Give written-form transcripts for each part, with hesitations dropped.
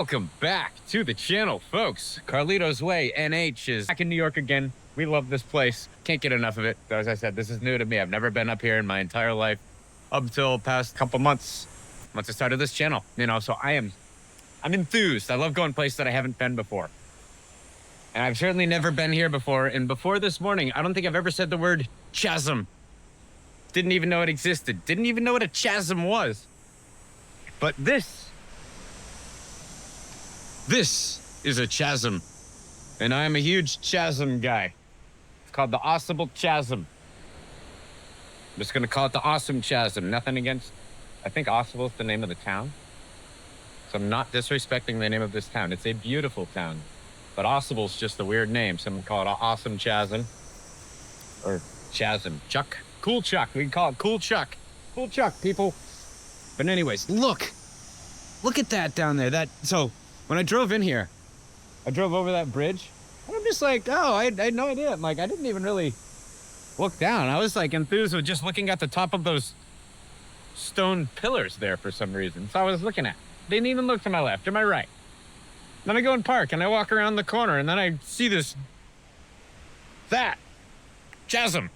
Welcome back to the channel, folks. Carlito's Way NH is back in New York again. We love this place. Can't get enough of it. As I said, this is new to me. I've never been up here in my entire life up until past couple months. Once I started this channel, so I'm enthused. I love going places that I haven't been before. And I've certainly never been here before. And before this morning, I don't think I've ever said the word chasm. Didn't even know it existed. Didn't even know what a chasm was. But this is a chasm, and I'm a huge chasm guy. It's called the Ausable Chasm. I'm just gonna call it the Awesome Chasm. Nothing against, I think Ausable is the name of the town. So I'm not disrespecting the name of this town. It's a beautiful town, but Ausable's just a weird name. Someone call it Awesome Chasm, or Chasm. Chuck, Cool Chuck, we can call it Cool Chuck. Cool Chuck, people. But anyways, look at that down there. So when I drove in here, I drove over that bridge, and I'm just like, oh, I had no idea. I'm like, I didn't even really look down. I was like enthused with just looking at the top of those stone pillars there for some reason. So I was looking at, didn't even look to my left or my right. Then I go and park, and I walk around the corner, and then I see that chasm.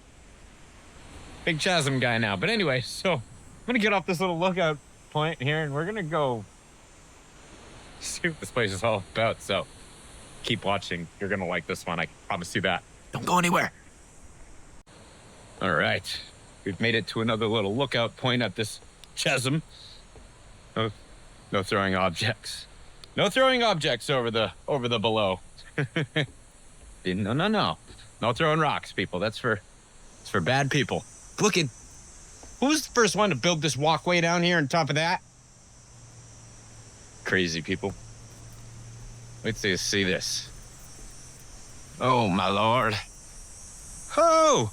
Big chasm guy now. But anyway, so I'm gonna get off this little lookout point here, and we're gonna go see what this place is all about. So keep watching. You're gonna like this one. I can promise you that. Don't go anywhere. All right, we've made it to another little lookout point at this chasm. No throwing objects. No throwing objects over the below. No throwing rocks, people. It's for bad people. Look at, who's the first one to build this walkway down here on top of that? Crazy people. Wait till you see this. Oh, my Lord. Oh!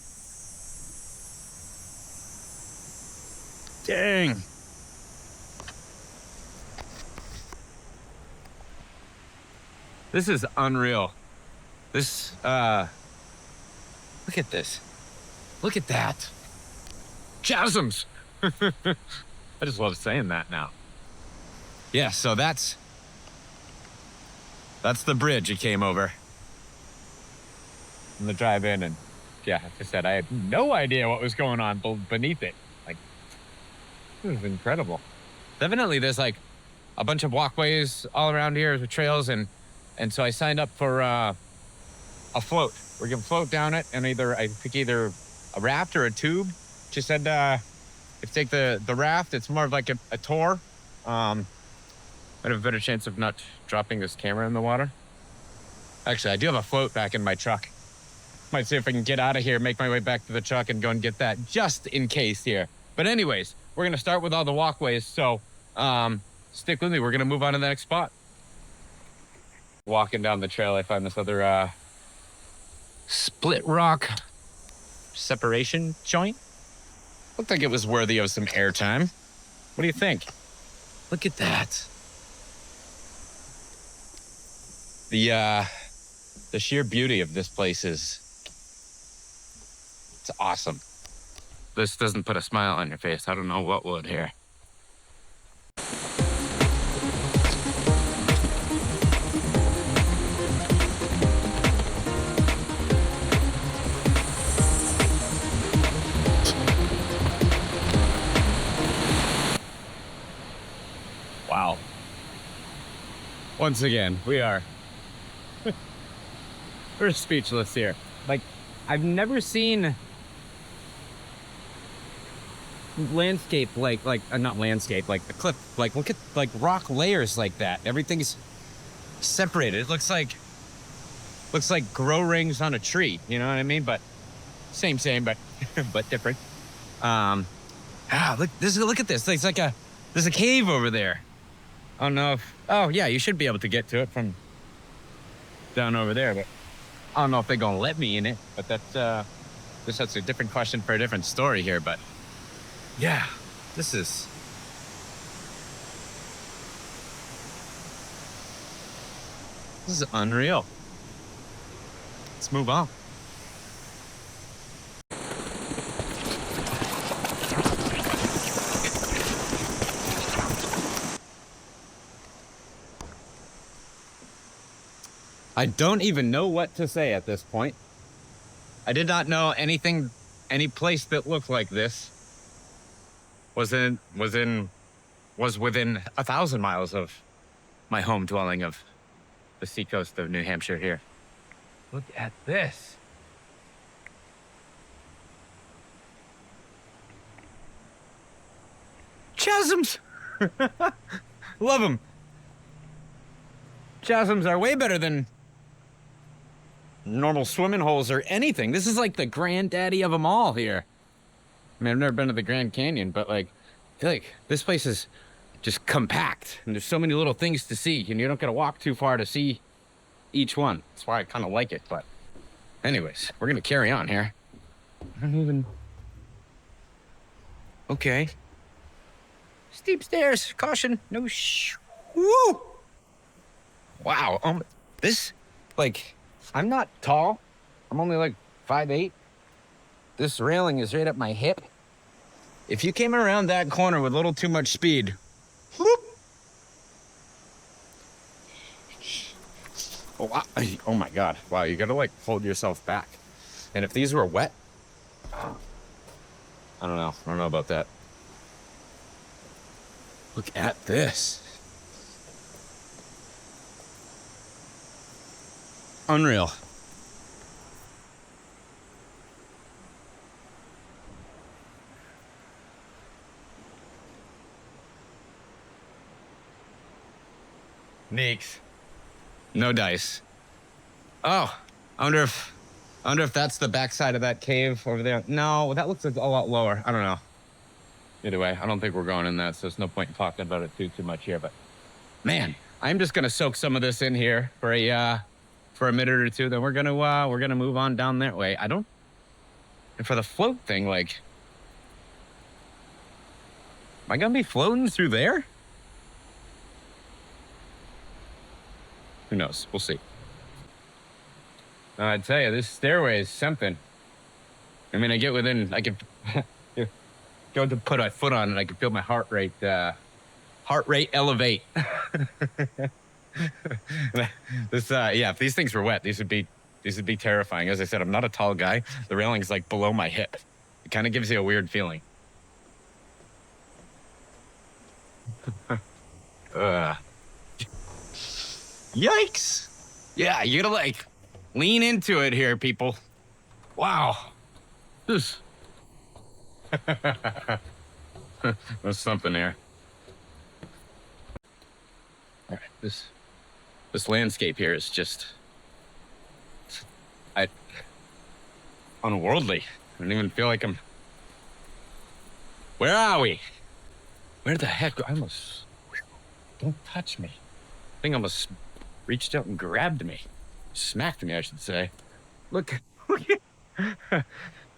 Dang. This is unreal. Look at this. Look at that. Chasms. I just love saying that now. Yeah, so that's the bridge it came over. On the drive in, and yeah, like I said, I had no idea what was going on beneath it. Like, it was incredible. Evidently, there's like a bunch of walkways all around here with trails, and so I signed up for a float. We're gonna float down it, and I pick either a raft or a tube. She said if you take the raft, it's more of like a tour. I'd have a better chance of not dropping this camera in the water. Actually, I do have a float back in my truck. Might see if I can get out of here, make my way back to the truck, and go and get that just in case here. But anyways, we're gonna start with all the walkways, so stick with me. We're gonna move on to the next spot. Walking down the trail, I find this other split rock separation joint. Looked like it was worthy of some airtime. What do you think? Look at that. The sheer beauty of this place it's awesome. This doesn't put a smile on your face. I don't know what would here. Wow. Once again, we're speechless here. Like, I've never seen landscape like not landscape, like the cliff, like look at like rock layers like that. Everything's separated. It looks like grow rings on a tree, you know what I mean? But same, but but different. Look at this. It's like there's a cave over there. I don't know if, oh yeah, you should be able to get to it from down over there, but I don't know if they're gonna let me in it. But that's a different question for a different story here. But yeah, this is unreal. Let's move on. I don't even know what to say at this point. I did not know any place that looked like this was within 1,000 miles of my home dwelling of the seacoast of New Hampshire here. Look at this. Chasms. Love them. Chasms are way better than normal swimming holes or anything. This is like the granddaddy of them all here. I mean, I've never been to the Grand Canyon, but like, I feel like this place is just compact and there's so many little things to see and you don't gotta walk too far to see each one. That's why I kind of like it. But anyways, we're gonna carry on here. I don't even... Okay. Steep stairs, caution, no woo! Wow, this, like, I'm not tall. I'm only like 5'8". This railing is right at my hip. If you came around that corner with a little too much speed, whoop. Oh, wow. Oh my God, wow, you gotta like hold yourself back. And if these were wet, I don't know about that. Look at this. Unreal. Neeks. No dice. Oh, I wonder if that's the backside of that cave over there. No, that looks a lot lower. I don't know. Either way, I don't think we're going in that, so there's no point in talking about it too much here. But man, I'm just gonna soak some of this in here for a minute or two. Then we're gonna move on down that way. And for the float thing, like, am I gonna be floating through there? Who knows? We'll see. I tell you, this stairway is something. I mean, I can go to put a foot on it. I can feel my heart rate elevate. Yeah, if these things were wet, these would be terrifying. As I said, I'm not a tall guy. The railing is like below my hip. It kind of gives you a weird feeling. Yikes! Yeah, you gotta like lean into it here, people. Wow. This. There's something there. All right, this landscape here is just unworldly. I don't even feel like I'm... Where are we? Where the heck? Don't touch me. I think almost reached out and grabbed me. Smacked me, I should say. Look.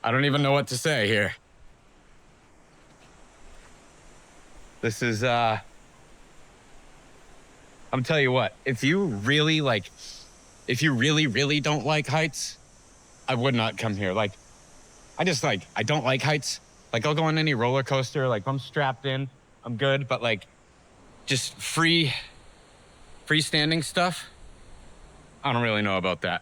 I don't even know what to say here. This is, I'm telling you what, if you really, really don't like heights, I would not come here. Like, I don't like heights. Like, I'll go on any roller coaster. Like, if I'm strapped in, I'm good. But, like, just freestanding stuff, I don't really know about that.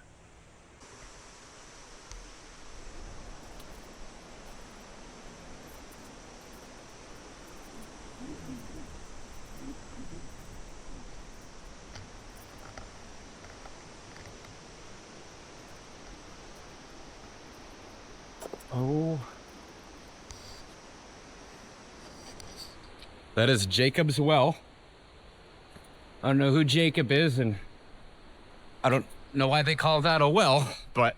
Oh. That is Jacob's well. I don't know who Jacob is, and I don't know why they call that a well, but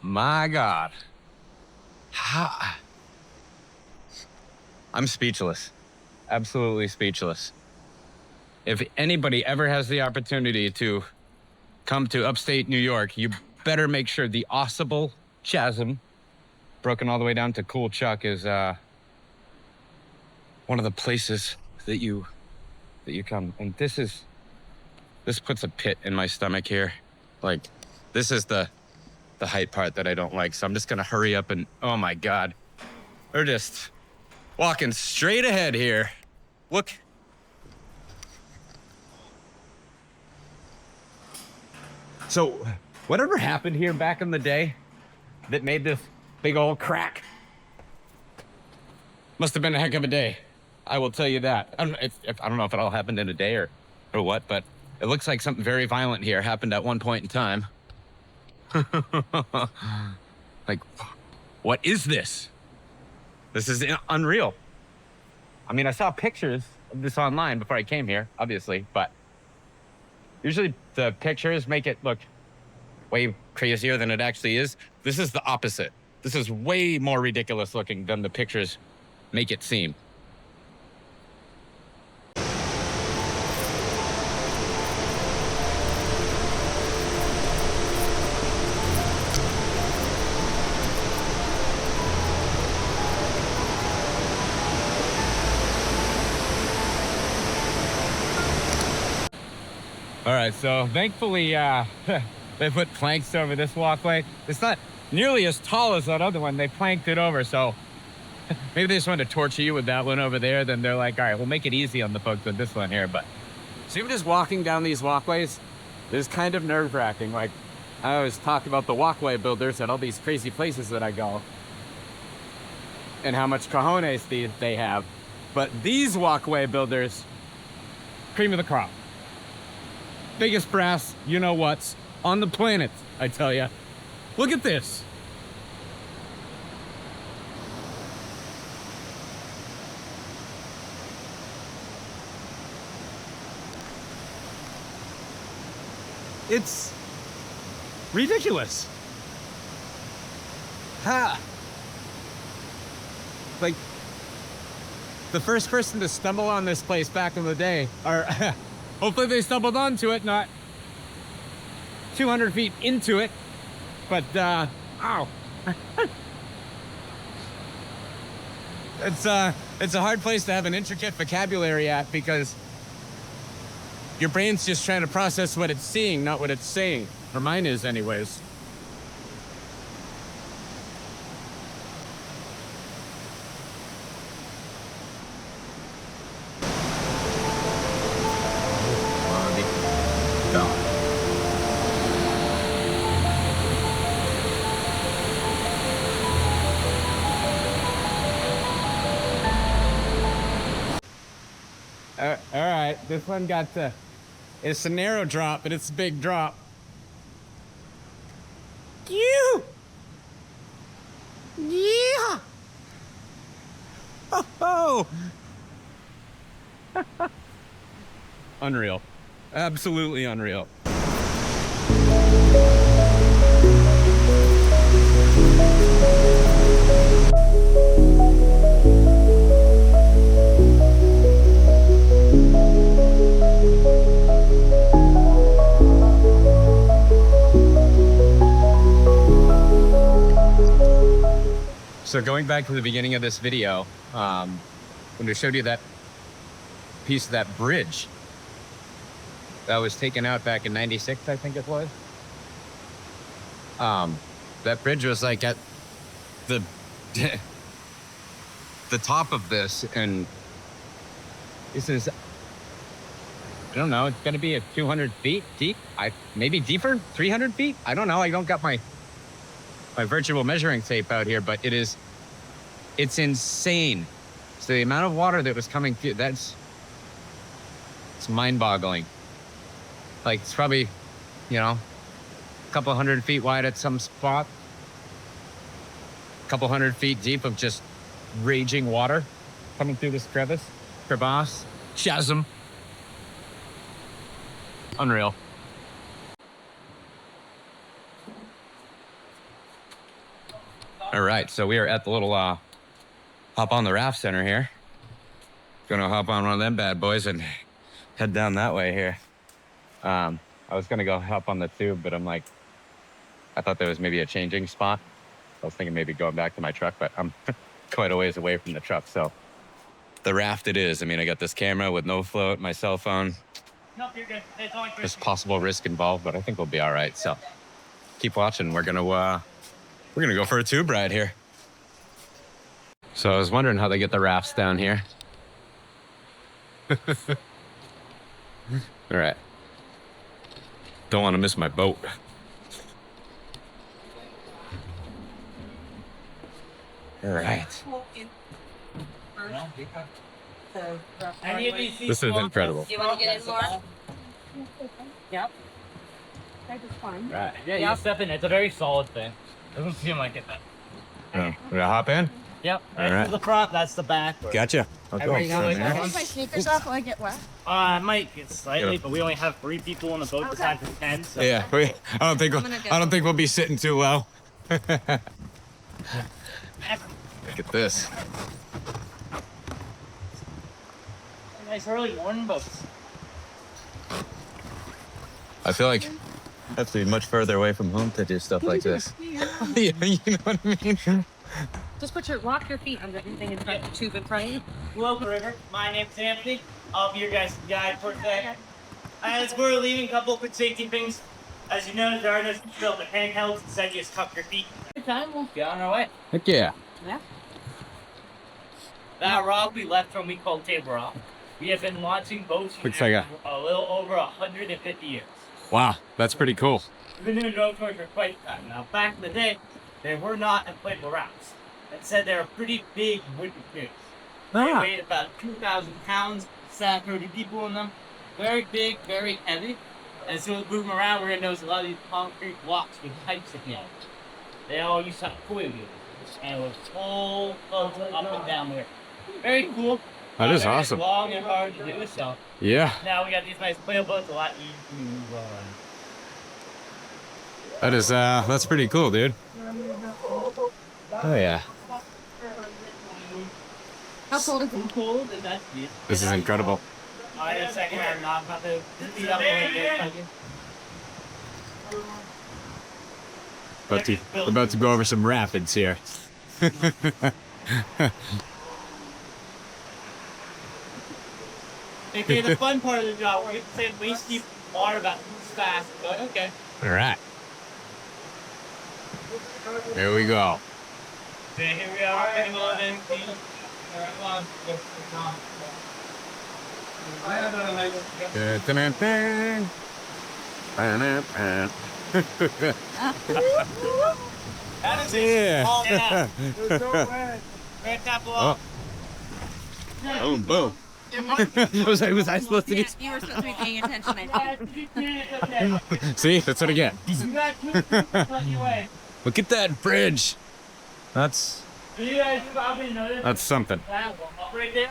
my God. I'm speechless. Absolutely speechless. If anybody ever has the opportunity to come to upstate New York, you better make sure the Ausable Chasm, broken all the way down to Cool Chuck, is one of the places that you come. And this puts a pit in my stomach here. Like, this is the height part that I don't like. So I'm just gonna hurry up and, oh my God. We're just walking straight ahead here. Look. So, whatever happened here back in the day that made this big old crack? Must have been a heck of a day. I will tell you that. I don't know if it all happened in a day or what, but it looks like something very violent here happened at one point in time. Like, what is this? This is unreal. I mean, I saw pictures of this online before I came here, obviously, but usually the pictures make it look way crazier than it actually is. This is the opposite. This is way more ridiculous looking than the pictures make it seem. All right, so thankfully they put planks over this walkway. It's not nearly as tall as that other one. They planked it over, so maybe they just wanted to torture you with that one over there. Then they're like, all right, we'll make it easy on the folks with this one here. But so even just walking down these walkways is kind of nerve-wracking. Like, I always talk about the walkway builders at all these crazy places that I go and how much cojones they have. But these walkway builders, cream of the crop. Biggest brass, you know what's on the planet, I tell ya. Look at this. It's ridiculous. Ha! Like, the first person to stumble on this place back in the day, or hopefully they stumbled onto it, not 200 feet into it, but, ow. It's a hard place to have an intricate vocabulary at because your brain's just trying to process what it's seeing, not what it's saying. Or mine is anyways. All right, this one got it's a narrow drop, but it's a big drop. You! Yeah! Oh! Unreal. Absolutely unreal. So going back to the beginning of this video, when I showed you that piece of that bridge that was taken out back in '96, I think it was. That bridge was like at the the top of this, and this is, I don't know, it's gonna be a 200 feet deep. Maybe deeper, 300 feet. I don't know. I don't got my virtual measuring tape out here, but it's insane. So the amount of water that was coming through, it's mind-boggling. Like, it's probably, you know, a couple hundred feet wide at some spot, a couple hundred feet deep of just raging water coming through this crevasse, chasm. Unreal. All right, so we are at the little hop on the raft center here. Gonna hop on one of them bad boys and head down that way here. I was gonna go hop on the tube, but I'm like, I thought there was maybe a changing spot. I was thinking maybe going back to my truck, but I'm quite a ways away from the truck, so the raft it is. I mean, I got this camera with no float, my cell phone. No, you're good. It's only There's possible risk involved, but I think we'll be all right. So keep watching. We're gonna go for a tube ride here. So I was wondering how they get the rafts down here. All right. Don't want to miss my boat. All right. This is incredible. Do you want to get in more? Yep. That is fine. Right. Yeah, you step in. It's a very solid thing. Doesn't seem like it. Oh, we gotta hop in? Yep. All That's right. the front. That's the back. Gotcha. I'll go. Everybody got like Can I take my sneakers off while I get wet? I might get slightly, Yeah. but we only have 3 people on the boat besides the 10. So. Yeah, I don't think we'll be sitting too well. Look at this. Nice early morning boats. I feel like I have to be much further away from home to do stuff like this. Yeah, you know what I mean? Just walk your feet under anything in front of the tube in front of you. Welcome, River. My name's Anthony. I'll be your guys' guide for today. As we're leaving, a couple quick safety things. As you know, there are no built handhelds. Instead, you just tuck your feet. Good time. We'll get on our way. Heck yeah. Yeah. That rock we left from we call Table Rock. We have been launching boats for Looks like a little over 150 years. Wow, that's pretty cool. We've been doing road tours for quite some time. Now, back in the day, there were not inflatable rafts. Instead, they were pretty big wooden canoes. They weighed about 2,000 pounds, sat 30 people in them. Very big, very heavy. And so we move them around, we're going to notice a lot of these concrete blocks with pipes at the end. They all used to have coil wheels. And it was full of up and down there. Very cool. That is Very awesome. Long and hard to do so. Yeah, Now we got these nice whale boats, a lot easier to move on. that is, that's pretty cool, dude. Oh yeah. How cold is it? Cold, and that's it. This is incredible. Alright, in a second, I'm not about to beat up on We're about to go over some rapids here. Okay, the fun part of the job, we're going to say waist deep water about this fast. But okay. All right. Here we go. So here we are, getting a little in. That is Yeah. Oh, yeah. Red tap below. Boom, boom. was I supposed to get? You were supposed to be paying attention, I think. See, that's what I get. You got 2 people on your way. Look at that bridge. That's So you guys probably noticed something. that up right there?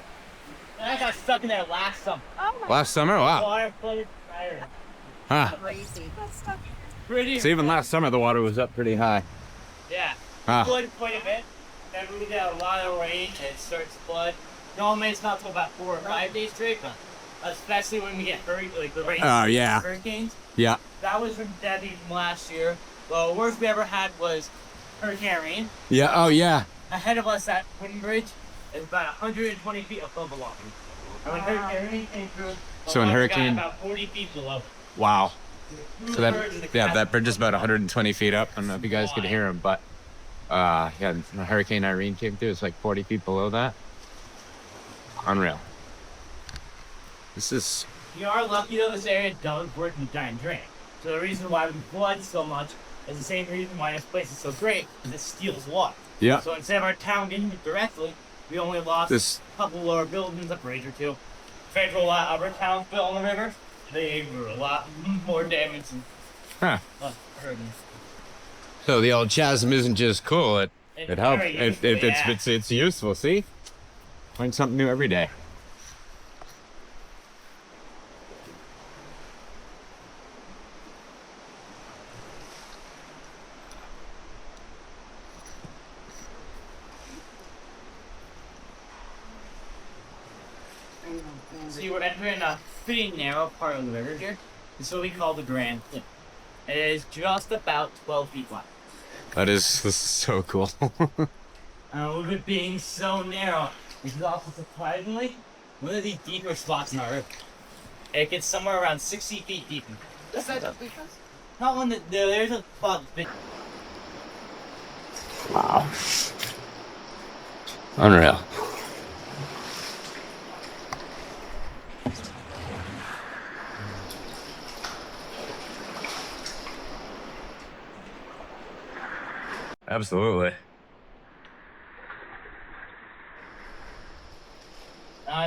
That got stuck in there last summer. Last summer, wow. Water flooded fire. Huh. Crazy. Pretty. So even last summer, the water was up pretty high. Yeah. Huh. Flooded quite a bit. Then we get a lot of rain and it starts to flood. Normally it's not till about 4 or 5 days straight, but especially when we get like the rain. Oh, yeah. Hurricanes. Yeah. That was from Debbie from last year. The worst we ever had was Hurricane Irene. Yeah. Oh, yeah. Ahead of us at Twin Bridge is about 120 feet above the water. And when Hurricane Irene came through, So when we got Hurricane- about 40 feet below. Wow. So Two-thirds of the that bridge is about 120 feet up. I don't know if you guys could hear him, but yeah, when Hurricane Irene came through, it's like 40 feet below that. Unreal. This is You are lucky though this area does work in giant drain. So the reason why we flood so much is the same reason why this place is so great, is it steals water. yeah. So instead of our town getting it directly, we only lost This a couple of our buildings, a bridge or two. Compared to a lot of other towns built on the river, they were a lot more damage and huh. hurting. So the old chasm isn't just cool; it It's helps. very useful, yeah. It's useful. See, learn something new every day. So you were entering a pretty narrow part of the river here. It's what we call the Grand Flint. It is just about 12 feet wide. This is so cool. With it being so narrow, this is also surprisingly one of the deeper spots in our river. It gets somewhere around 60 feet deep. Is that the deepest? Not one that there's a spot that's big. Wow. Unreal. Absolutely.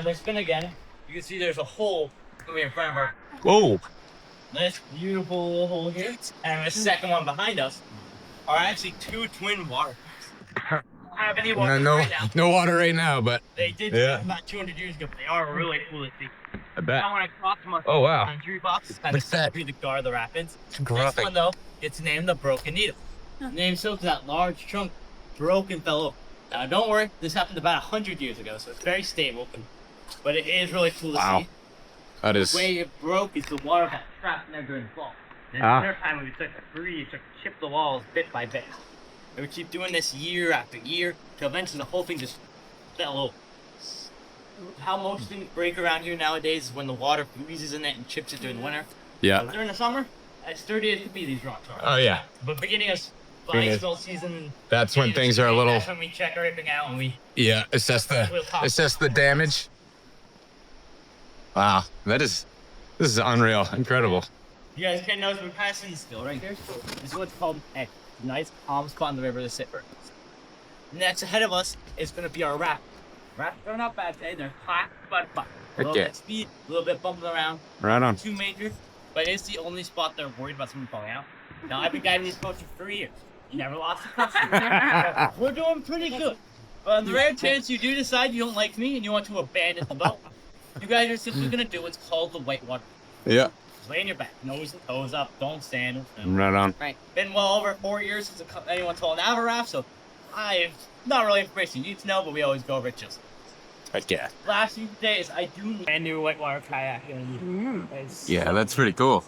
They spin again. You can see there's a hole in front of our Whoa. this beautiful little hole here, and the second one behind us are actually two twin water pipes. Don't have any water right now. No water right now, but They did about 200 years ago, but they are really cool to see. I bet. I want to cross them Oh, wow. country box. Kind What's that? to guard the rapids. Graphic. This one though, it's named the Broken Needle. Named so because that large chunk broke and fell over. Now don't worry, this happened about 100 years ago, so it's very stable. But it is really cool to see. That is. The way it broke is the water got trapped in there during the fall. And every time we took to breathe, to chip the walls bit by bit. And we keep doing this year after year, till eventually the whole thing just fell over. How most things break around here nowadays is when the water freezes in it and chips it during the winter. Yeah. During the summer, as sturdy as it could be, these rocks are. Oh, yeah. But beginning of ice melt season, That's when things are a little. that's when we check everything out and we Assess the damage. Wow. This is unreal. Incredible. You guys can notice we're passing still right here. This is what's called a nice calm spot in the river to sit for. Next ahead of us is going to be our raft. Rafts are not bad today. They're hot but fun. A little bit speed, a little bit bumping around. Right on. Too major, but it's the only spot they're worried about someone falling out. Now I've been guiding these boats for 3 years. Never lost a customer. We're doing pretty good. But on the rare chance you do decide you don't like me and you want to abandon the boat, you guys are simply going to do what's called the whitewater. Yeah. Just lay on your back, nose and toes up, don't stand. Right on. Right. Been well over 4 years since anyone's fallen out of a raft, so I've not really information you need to know, but we always go over it just. Yeah. Last thing today is I do need a new whitewater kayak. Yeah, that's pretty cool.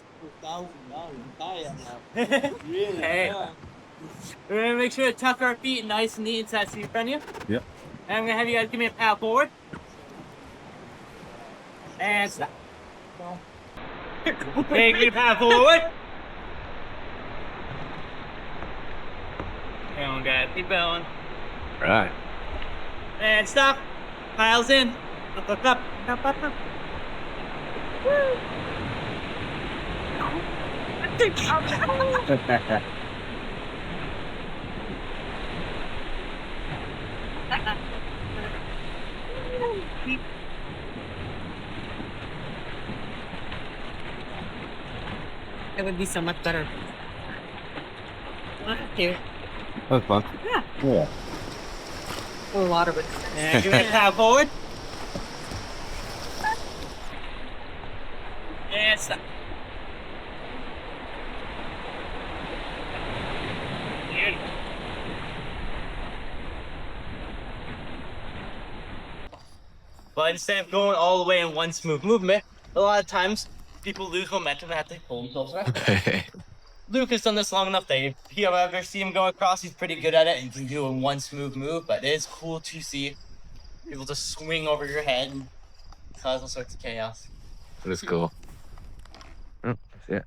Hey. We're gonna make sure to tuck our feet nice and neat inside seat in front of you. Yep. And I'm gonna have you guys give me a paddle forward. And stop. Okay, give me a paddle forward. Come on, guys, keep going. Right. And stop. Piles in. Up, up, up. Up, up, up. Woo. It would be so much better. Here. That's fun. Yeah. Yeah. A lot of it. And give me a paddle forward. And stop. Beautiful. But instead of going all the way in one smooth movement, a lot of times people lose momentum and have to pull themselves around. Luke has done this long enough that if you ever see him go across, he's pretty good at it and can do it in one smooth move, but it is cool to see people just swing over your head and cause all sorts of chaos. That is cool. Oh, yeah.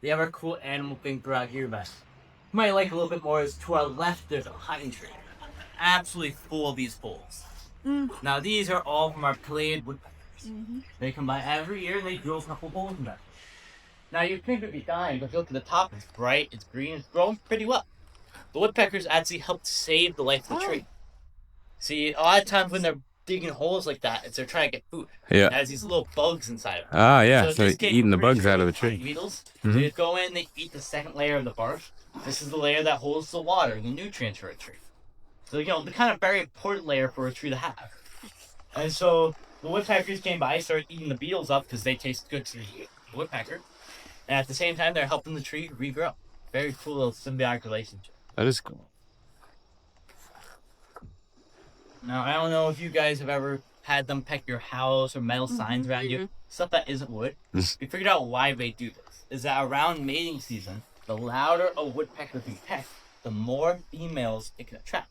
The other cool animal thing throughout here that you might like a little bit more is to our left there's a pine tree. Absolutely full of these poles. Now these are all from our pileated woodpeckers. They come by every year and they drill a couple holes in them. Now you'd think it'd be dying, but if you look at the top, it's bright, it's green, it's growing pretty well. The woodpeckers actually helped save the life of the tree. See, a lot of times when they're digging holes like that, it's they're trying to get food. Yeah. It has these little bugs inside of it. Ah, yeah. So this case, eating the we're bugs out of the pine tree. Beetles. Mhm. They just go in, they eat the second layer of the bark. This is the layer that holds the water and the nutrients for a tree. So, you know, the kind of very important layer for a tree to have. And so the woodpeckers came by, started eating the beetles up because they taste good to the woodpecker. And at the same time, they're helping the tree regrow. Very cool little symbiotic relationship. That is cool. Now, I don't know if you guys have ever had them peck your house or metal signs around you. Stuff that isn't wood. We figured out why they do this. Is that around mating season, the louder a woodpecker can peck, the more females it can attract.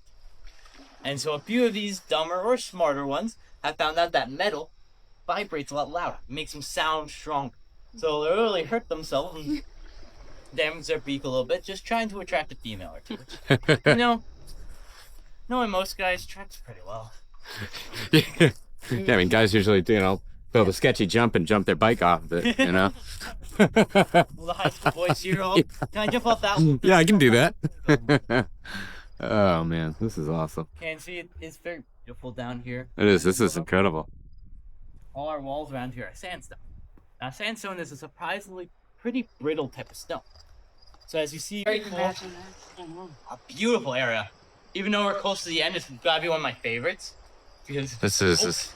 And so a few of these dumber or smarter ones have found out that metal vibrates a lot louder. It makes them sound stronger. So they really hurt themselves and damage their beak a little bit, just trying to attract a female or two. Which, you know, knowing most guys attracts pretty well. Yeah, I mean, guys usually, build a sketchy jump and jump their bike off of it, you know? Well, the high school boys here. Can I jump off that one? Yeah, I can do that. Oh man, this is awesome. And see, it's very beautiful down here. It is. This is incredible. All our walls around here are sandstone. Now, sandstone is a surprisingly pretty brittle type of stone. So as you see, very cool, a beautiful area. Even though we're close to the end, it's gotta be one of my favorites because This is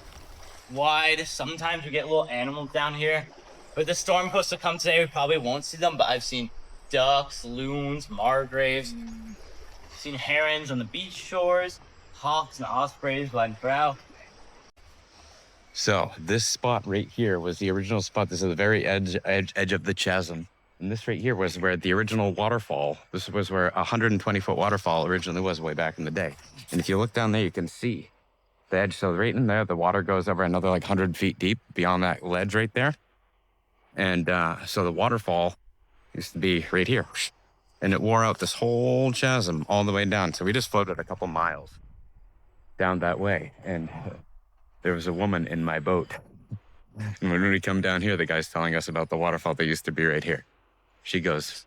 wide. Sometimes we get little animals down here. But the storm supposed to come today, we probably won't see them. But I've seen ducks, loons, margraves. Seen herons on the beach shores, hawks and ospreys flying throughout. So this spot right here was the original spot. This is the very edge of the chasm. And this right here was where the original waterfall, this was where a 120-foot waterfall originally was way back in the day. And if you look down there, you can see the edge. So right in there, the water goes over another like 100 feet deep beyond that ledge right there. And so the waterfall used to be right here. And it wore out this whole chasm all the way down. So we just floated a couple miles down that way. And there was a woman in my boat. And when we come down here, the guy's telling us about the waterfall that used to be right here. She goes,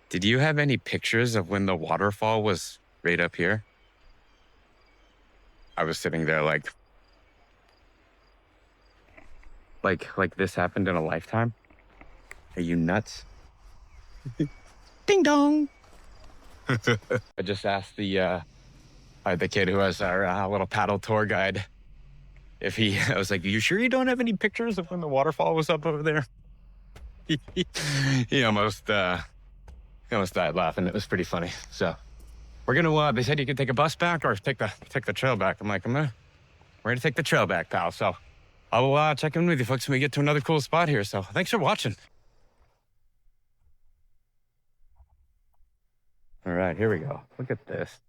"Did you have any pictures of when the waterfall was right up here?" I was sitting there like this happened in a lifetime? Are you nuts? Ding dong. I just asked the kid who was our little paddle tour guide if I was like, "You sure you don't have any pictures of when the waterfall was up over there?" he almost died laughing. It was pretty funny. So we're gonna they said you could take a bus back or take the trail back. I'm like, we're gonna take the trail back, pal. So I will check in with you folks when we get to another cool spot here. So thanks for watching. All right, here we go. Look at this.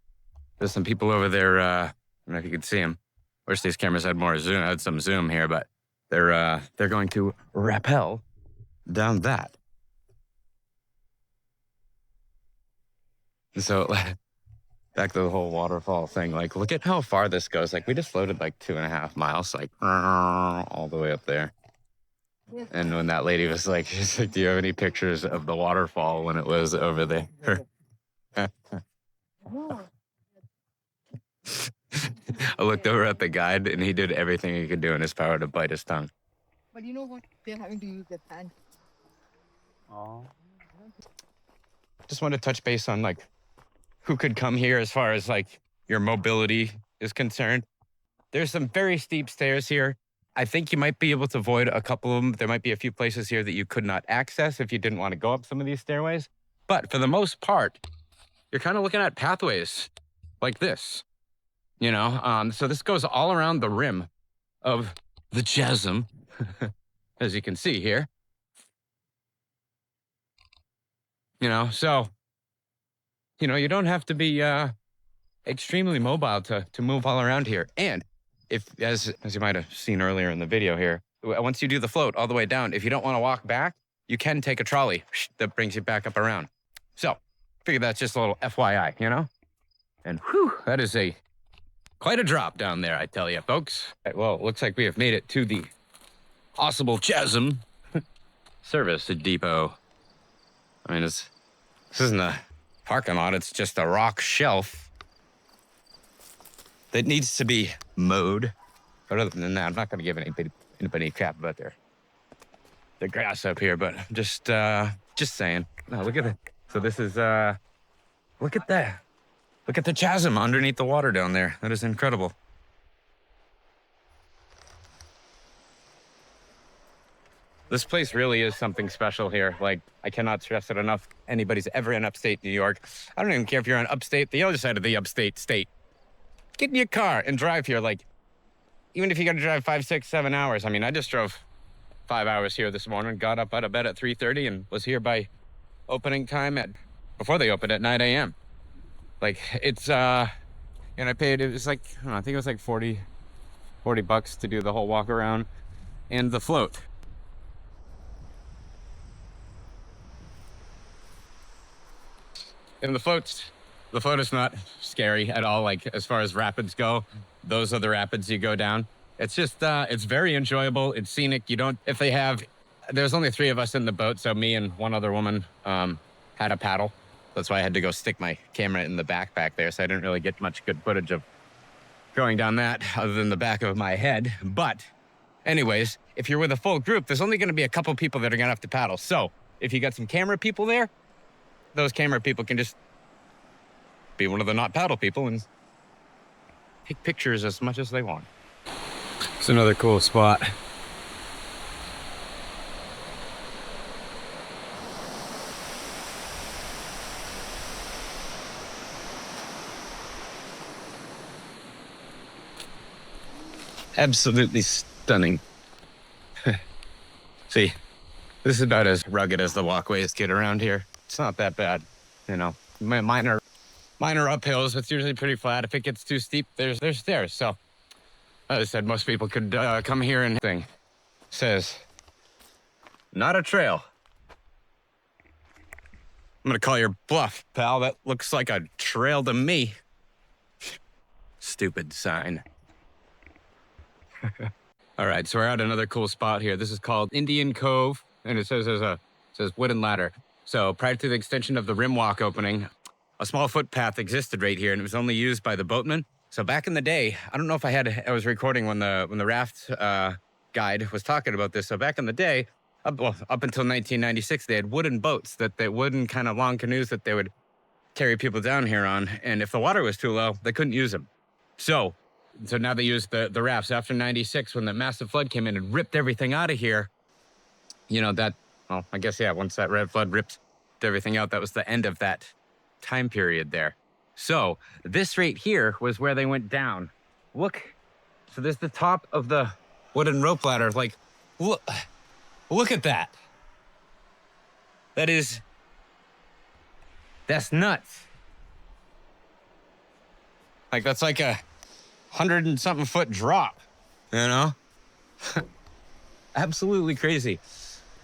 There's some people over there. I don't know if you can see them. Wish these cameras had more zoom. I had some zoom here, but they're going to rappel down that. So back to the whole waterfall thing. Like, look at how far this goes. Like, we just floated like 2.5 miles, like all the way up there. And when that lady was like, she's like, "Do you have any pictures of the waterfall when it was over there?" I looked over at the guide, and he did everything he could do in his power to bite his tongue. But you know what? They're having to use their hand. Oh. Just want to touch base on like who could come here as far as like your mobility is concerned. There's some very steep stairs here. I think you might be able to avoid a couple of them. There might be a few places here that you could not access if you didn't want to go up some of these stairways. But for the most part, you're kind of looking at pathways like this, you know? So this goes all around the rim of the chasm, as you can see here. You know, so, you know, you don't have to be extremely mobile to move all around here. And if, as you might have seen earlier in the video here, once you do the float all the way down, if you don't want to walk back, you can take a trolley that brings you back up around. So, figure that's just a little FYI, you know? And whew, that is quite a drop down there, I tell you, folks. Right, well, it looks like we have made it to the Ausable Chasm service depot. I mean, this isn't a parking lot, it's just a rock shelf that needs to be mowed. But other than that, I'm not gonna give anybody crap about the grass up here, but just saying. No, look at it. So this is, look at that. Look at the chasm underneath the water down there. That is incredible. This place really is something special here. Like, I cannot stress it enough. Anybody's ever in upstate New York, I don't even care if you're on upstate, the other side of the upstate state. Get in your car and drive here. Like, even if you got to drive 5, 6, 7 hours. I mean, I just drove 5 hours here this morning, got up out of bed at 3:30 and was here by opening time before they opened at 9 a.m. Like, it's, and I paid, it was like, I don't know, I think it was like 40 bucks to do the whole walk around and the float. And the float is not scary at all. Like, as far as rapids go, those are the rapids you go down. It's just, it's very enjoyable. It's scenic. There's only 3 of us in the boat. So me and one other woman had a paddle. That's why I had to go stick my camera in the backpack there. So I didn't really get much good footage of going down that other than the back of my head. But anyways, if you're with a full group, there's only going to be a couple people that are going to have to paddle. So if you got some camera people there, those camera people can just be one of the not paddle people and take pictures as much as they want. It's another cool spot. Absolutely stunning. See, this is about as rugged as the walkways get around here. It's not that bad, you know. Minor uphills. It's usually pretty flat. If it gets too steep, there's stairs. So, as I said, most people could come here and thing. Says, not a trail. I'm gonna call your bluff, pal. That looks like a trail to me. Stupid sign. All right, so we're at another cool spot here. This is called Indian Cove, and it says says wooden ladder. So prior to the extension of the rim walk opening, a small footpath existed right here, and it was only used by the boatmen. So back in the day, I don't know if I was recording when the raft guide was talking about this. So back in the day, up until 1996, they had wooden boats, wooden kind of long canoes that they would carry people down here on. And if the water was too low, they couldn't use them. So now they use the rafts. After 96, when the massive flood came in and ripped everything out of here, you know, I guess, yeah, once that red flood ripped everything out, that was the end of that time period there. So this right here was where they went down. Look, so there's the top of the wooden rope ladder. Like, look at that. That's nuts. Like, that's like a 100 and something foot drop, you know? Absolutely crazy.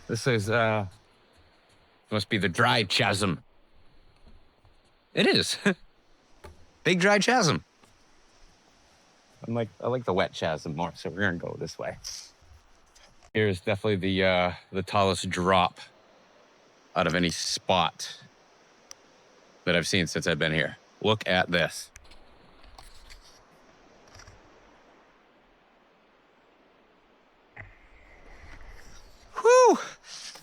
This is, must be the dry chasm. It is. Big dry chasm. I like the wet chasm more, so we're gonna go this way. Here's definitely the tallest drop out of any spot that I've seen since I've been here. Look at this. Whew!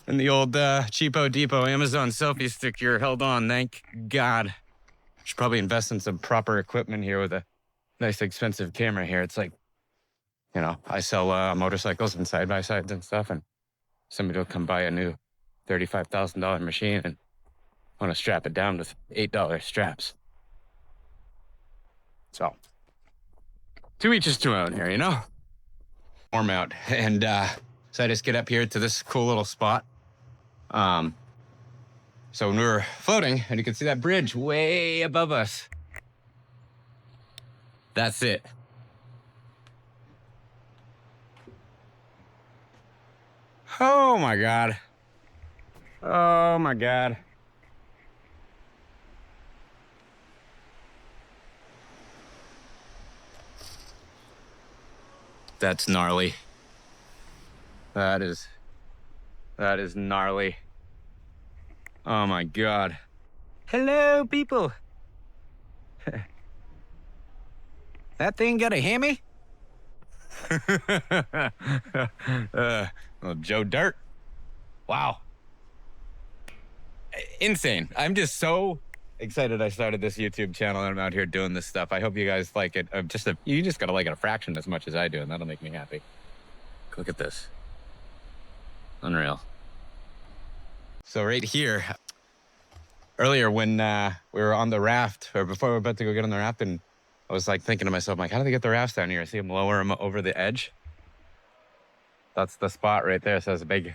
And the old cheapo depot Amazon selfie stick you're held on, thank God. Should probably invest in some proper equipment here with a nice expensive camera here. It's like, you know, I sell motorcycles and side-by-sides and stuff, and somebody will come buy a new $35,000 machine and want to strap it down with $8 straps. So, to each his own here, you know? Warm out. And so I just get up here to this cool little spot. So when we were floating, and you can see that bridge way above us. That's it. Oh my God. Oh my God. That's gnarly. That is gnarly. Oh my God. Hello, people. That thing got a hammy? Well, Joe Dirt. Wow. Insane. I'm just so excited I started this YouTube channel and I'm out here doing this stuff. I hope you guys like it. You just gotta like it a fraction as much as I do, and that'll make me happy. Look at this. Unreal. So right here, earlier when we were on the raft, or before we were about to go get on the raft, and I was like thinking to myself, like, how do they get the rafts down here? I see them lower them over the edge. That's the spot right there. So there's a big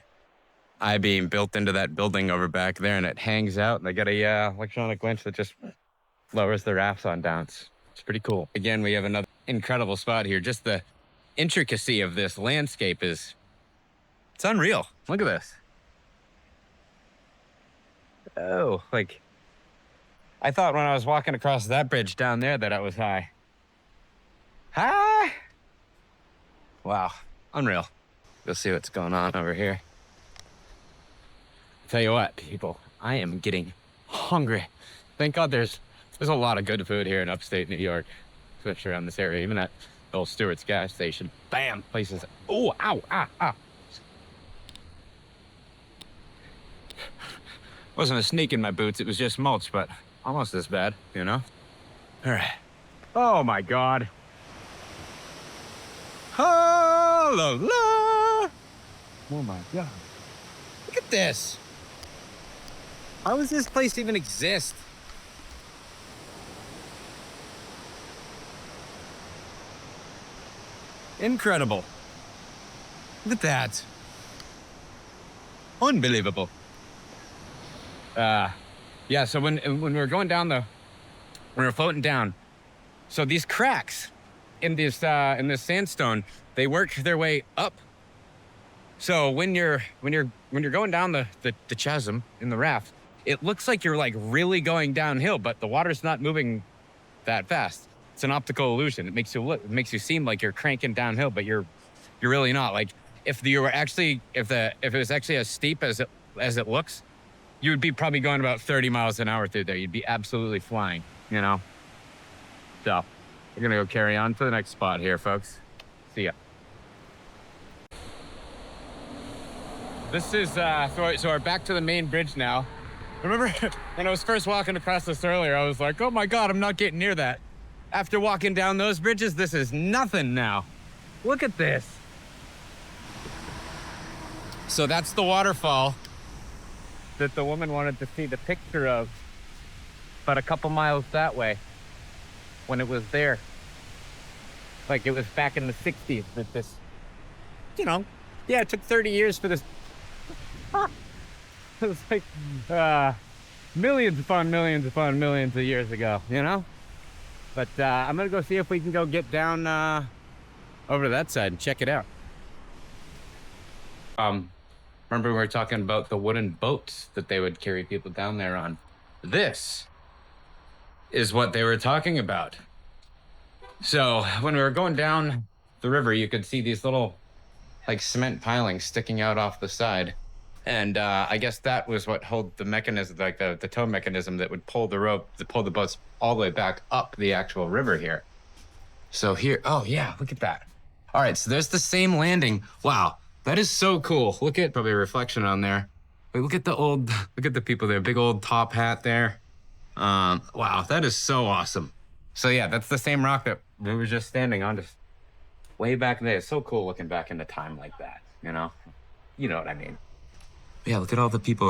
I-beam built into that building over back there, and it hangs out, and they got a electronic winch that just lowers the rafts on down. It's pretty cool. Again, we have another incredible spot here. Just the intricacy of this landscape it's unreal. Look at this. Oh, like, I thought when I was walking across that bridge down there that I was high. Hi! Wow, unreal. Go see what's going on over here. Tell you what, people, I am getting hungry. Thank God there's a lot of good food here in upstate New York, especially around this area. Even at old Stewart's gas station. Bam! Places. Oh, ow, ah. Wasn't a snake in my boots, it was just mulch, but almost as bad, you know? All right. Oh my God. Oh, la, la. Oh my God. Look at this. How does this place even exist? Incredible. Look at that. Unbelievable. Yeah, so when we were going down when we were floating down, so these cracks in this sandstone, they work their way up. So when you're going down the chasm in the raft, it looks like you're like really going downhill, but the water's not moving that fast. It's an optical illusion. It makes you seem like you're cranking downhill, but you're really not. Like if it was actually as steep as it looks, you would be probably going about 30 miles an hour through there. You'd be absolutely flying, you know? So we're gonna go carry on to the next spot here, folks. See ya. This is, so we're back to the main bridge now. Remember when I was first walking across this earlier, I was like, oh my God, I'm not getting near that. After walking down those bridges, this is nothing now. Look at this. So that's the waterfall that the woman wanted to see the picture of, but a couple miles that way when it was there. Like it was back in the 60s that this, you know, yeah, it took 30 years for this. It was like millions upon millions upon millions of years ago, you know? But I'm gonna go see if we can go get down over to that side and check it out. Remember we were talking about the wooden boats that they would carry people down there on? This is what they were talking about. So when we were going down the river, you could see these little like cement pilings sticking out off the side. And I guess that was what held the mechanism, like the tow mechanism that would pull the rope, to pull the boats all the way back up the actual river here. So here, oh yeah, look at that. All right, so there's the same landing. Wow, that is so cool. Look at, probably a reflection on there. Wait, look at the people there, big old top hat there. Wow, that is so awesome. So yeah, that's the same rock that we were just standing on, just way back there. It's so cool looking back into time like that, you know? You know what I mean. Yeah, look at all the people.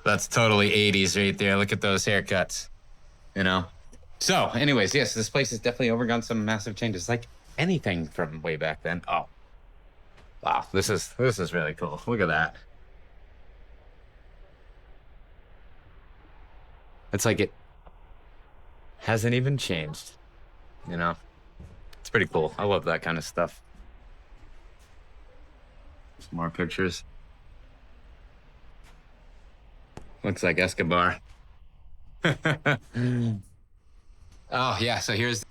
That's totally 80s right there. Look at those haircuts, you know? So anyways, yes, this place has definitely undergone some massive changes, like anything from way back then. Oh, wow, this is really cool. Look at that. It's like it hasn't even changed, you know? It's pretty cool. I love that kind of stuff. Some more pictures. Looks like Escobar. Oh yeah, so here's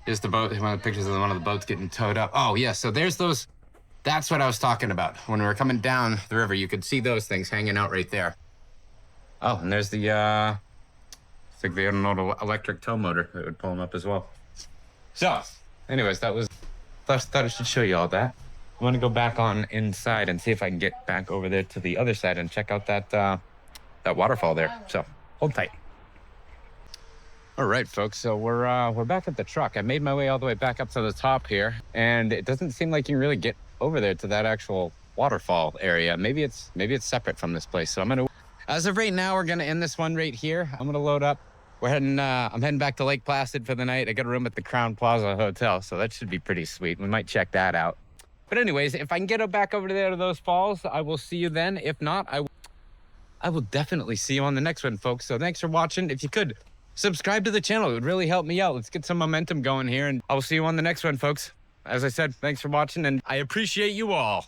the boat, one of the pictures of one of the boats getting towed up. Oh yeah, so there's those, that's what I was talking about. When we were coming down the river, you could see those things hanging out right there. Oh, and there's the, it's like the electric tow motor that would pull them up as well. So, anyways, thought I should show you all that. I want to go back on inside and see if I can get back over there to the other side and check out that waterfall there. So hold tight. All right, folks. So we're back at the truck. I made my way all the way back up to the top here, and it doesn't seem like you can really get over there to that actual waterfall area. Maybe it's separate from this place. So as of right now, we're gonna end this one right here. I'm gonna load up. I'm heading back to Lake Placid for the night. I got a room at the Crown Plaza Hotel, so that should be pretty sweet. We might check that out. But anyways, if I can get back over there to those falls, I will see you then. If not, I will definitely see you on the next one, folks. So thanks for watching. If you could, subscribe to the channel. It would really help me out. Let's get some momentum going here, and I will see you on the next one, folks. As I said, thanks for watching, and I appreciate you all.